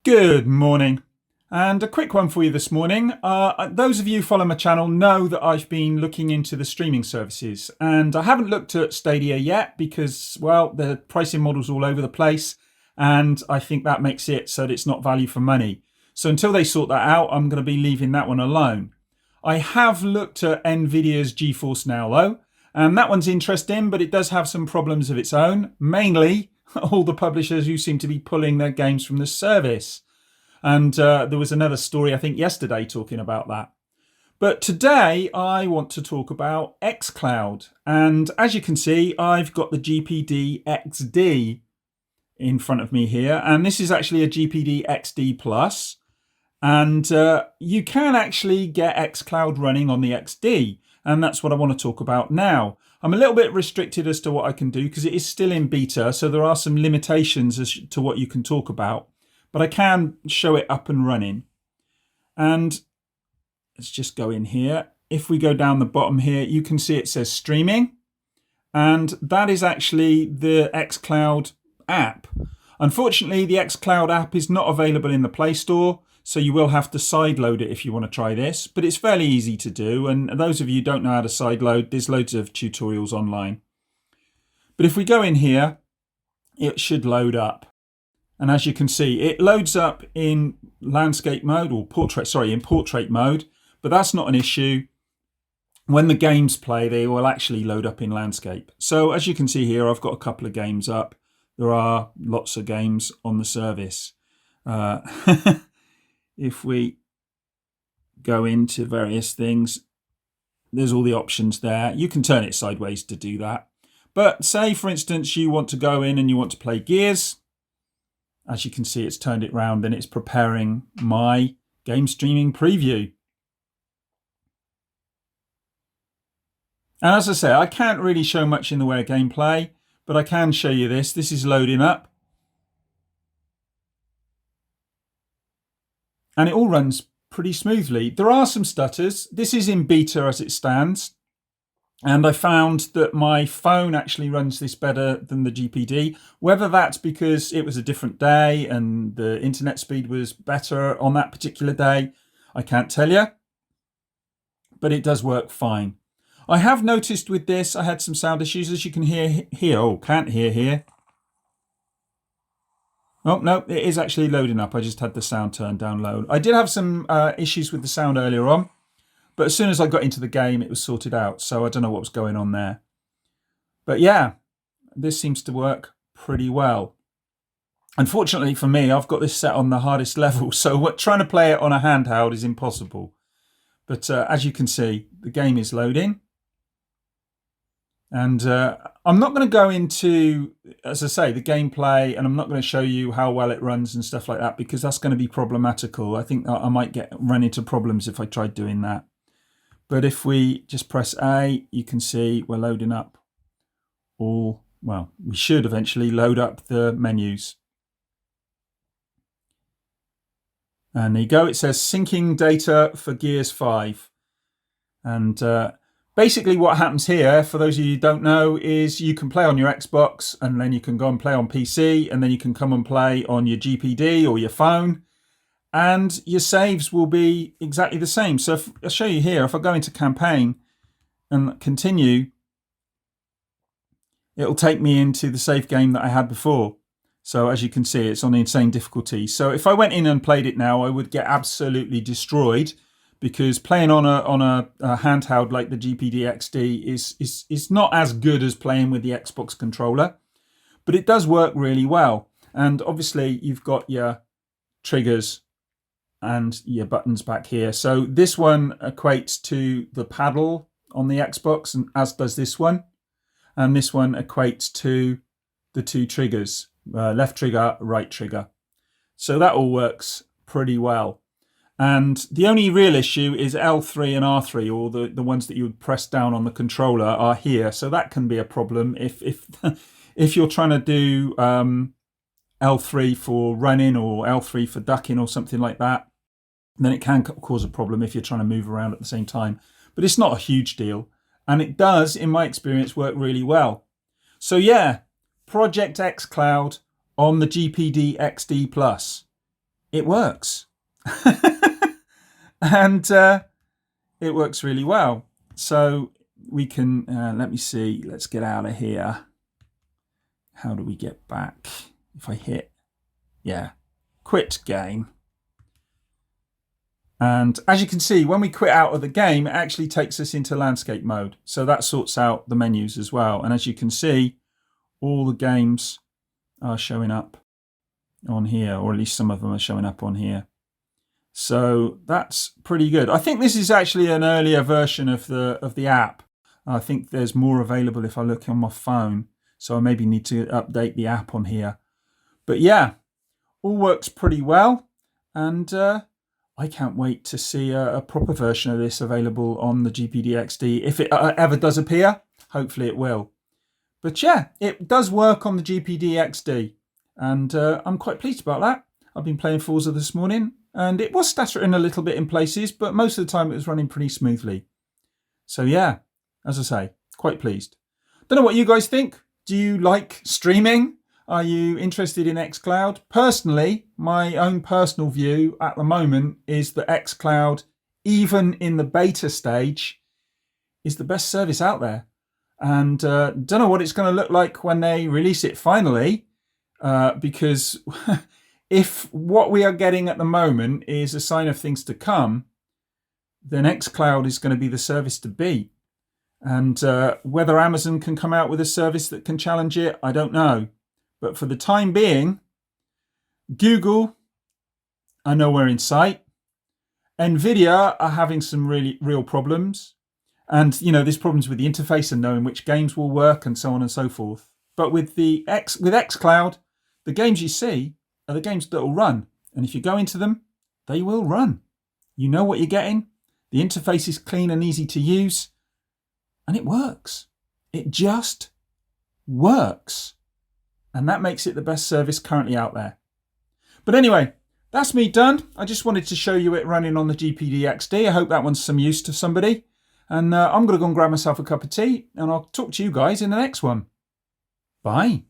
Good morning, and a quick one for you this morning. Those of you who follow my channel know that I've been looking into the streaming services, and I haven't looked at Stadia yet because, well, the pricing model's all over the place, and I think that makes it so that it's not value for money. So until they sort that out, I'm going to be leaving that one alone. I have looked at Nvidia's GeForce Now though, and that one's interesting, but it does have some problems of its own, mainly all the publishers who seem to be pulling their games from the service. And there was another story, I think, yesterday talking about that. But today I want to talk about xCloud. And as you can see, I've got the GPD XD in front of me here. And this is actually a GPD XD Plus. And you can actually get xCloud running on the XD. And that's what I want to talk about now. I'm a little bit restricted as to what I can do because it is still in beta. So there are some limitations as to what you can talk about. But I can show it up and running. And let's just go in here. If we go down the bottom here, you can see it says streaming. And that is actually the xCloud app. Unfortunately, the xCloud app is not available in the Play Store. So you will have to sideload it if you want to try this, but it's fairly easy to do. And those of you who don't know how to sideload, there's loads of tutorials online. But if we go in here, it should load up. And as you can see, it loads up in landscape mode or in portrait mode, but that's not an issue. When the games play, they will actually load up in landscape. So as you can see here, I've got a couple of games up. There are lots of games on the service. If we go into various things, there's all the options there. You can turn it sideways to do that. But say, for instance, you want to go in and you want to play Gears. As you can see, it's turned it round and it's preparing my game streaming preview. And as I say, I can't really show much in the way of gameplay, but I can show you this. This is loading up. And it all runs pretty smoothly. There are some stutters. This is in beta as it stands. And I found that my phone actually runs this better than the GPD. Whether that's because it was a different day and the internet speed was better on that particular day, I can't tell you. But it does work fine. I have noticed with this, I had some sound issues, as you can hear here. Oh, can't hear here. Oh, no, it is actually loading up. I just had the sound turned down low. I did have some issues with the sound earlier on, but as soon as I got into the game, it was sorted out. So I don't know what was going on there. But yeah, this seems to work pretty well. Unfortunately for me, I've got this set on the hardest level, so trying to play it on a handheld is impossible. But as you can see, the game is loading. And I'm not going to go into, as I say, the gameplay, and I'm not going to show you how well it runs and stuff like that, because that's going to be problematical. I think I might run into problems if I tried doing that. But if we just press A, you can see we're loading up all, well, we should eventually load up the menus. And there you go. It says syncing data for Gears 5. And basically what happens here, for those of you who don't know, is you can play on your Xbox and then you can go and play on PC and then you can come and play on your GPD or your phone and your saves will be exactly the same. So I'll show you here, if I go into campaign and continue, it'll take me into the save game that I had before. So as you can see, it's on the insane difficulty. So if I went in and played it now, I would get absolutely destroyed, because playing on a handheld like the GPD XD is not as good as playing with the Xbox controller, but it does work really well. And obviously you've got your triggers and your buttons back here. So this one equates to the paddle on the Xbox, and as does this one. And this one equates to the two triggers, left trigger, right trigger. So that all works pretty well. And the only real issue is L3 and R3, or the ones that you would press down on the controller, are here. So that can be a problem if you're trying to do L3 for running or L3 for ducking or something like that. Then it can cause a problem if you're trying to move around at the same time. But it's not a huge deal. And it does, in my experience, work really well. So yeah, Project xCloud on the GPD XD Plus. it works. And it works really well. So we can, let me see, let's get out of here. How do we get back? If I hit, quit game. And as you can see, when we quit out of the game, it actually takes us into landscape mode. So that sorts out the menus as well. And as you can see, all the games are showing up on here, or at least some of them are showing up on here. So that's pretty good. I think this is actually an earlier version of the app. I think there's more available if I look on my phone. So I maybe need to update the app on here. But yeah, all works pretty well. And I can't wait to see a proper version of this available on the GPD XD. If it ever does appear, hopefully it will. But yeah, it does work on the GPD XD. And I'm quite pleased about that. I've been playing Forza this morning. And it was stuttering a little bit in places, but most of the time it was running pretty smoothly. So yeah, as I say, quite pleased. Don't know what you guys think. Do you like streaming? Are you interested in xCloud? Personally, my own personal view at the moment is that xCloud, even in the beta stage, is the best service out there. And don't know what it's going to look like when they release it finally, because if what we are getting at the moment is a sign of things to come, then xCloud is going to be the service to beat. And whether Amazon can come out with a service that can challenge it, I don't know. But for the time being, Google are nowhere in sight. Nvidia are having some real problems. And, you know, there's problems with the interface and knowing which games will work and so on and so forth. But with xCloud, the games you see are the games that will run. And if you go into them, they will run. You know what you're getting. The interface is clean and easy to use. And it works. It just works. And that makes it the best service currently out there. But anyway, that's me done. I just wanted to show you it running on the GPD XD. I hope that one's some use to somebody. And I'm going to go and grab myself a cup of tea. And I'll talk to you guys in the next one. Bye.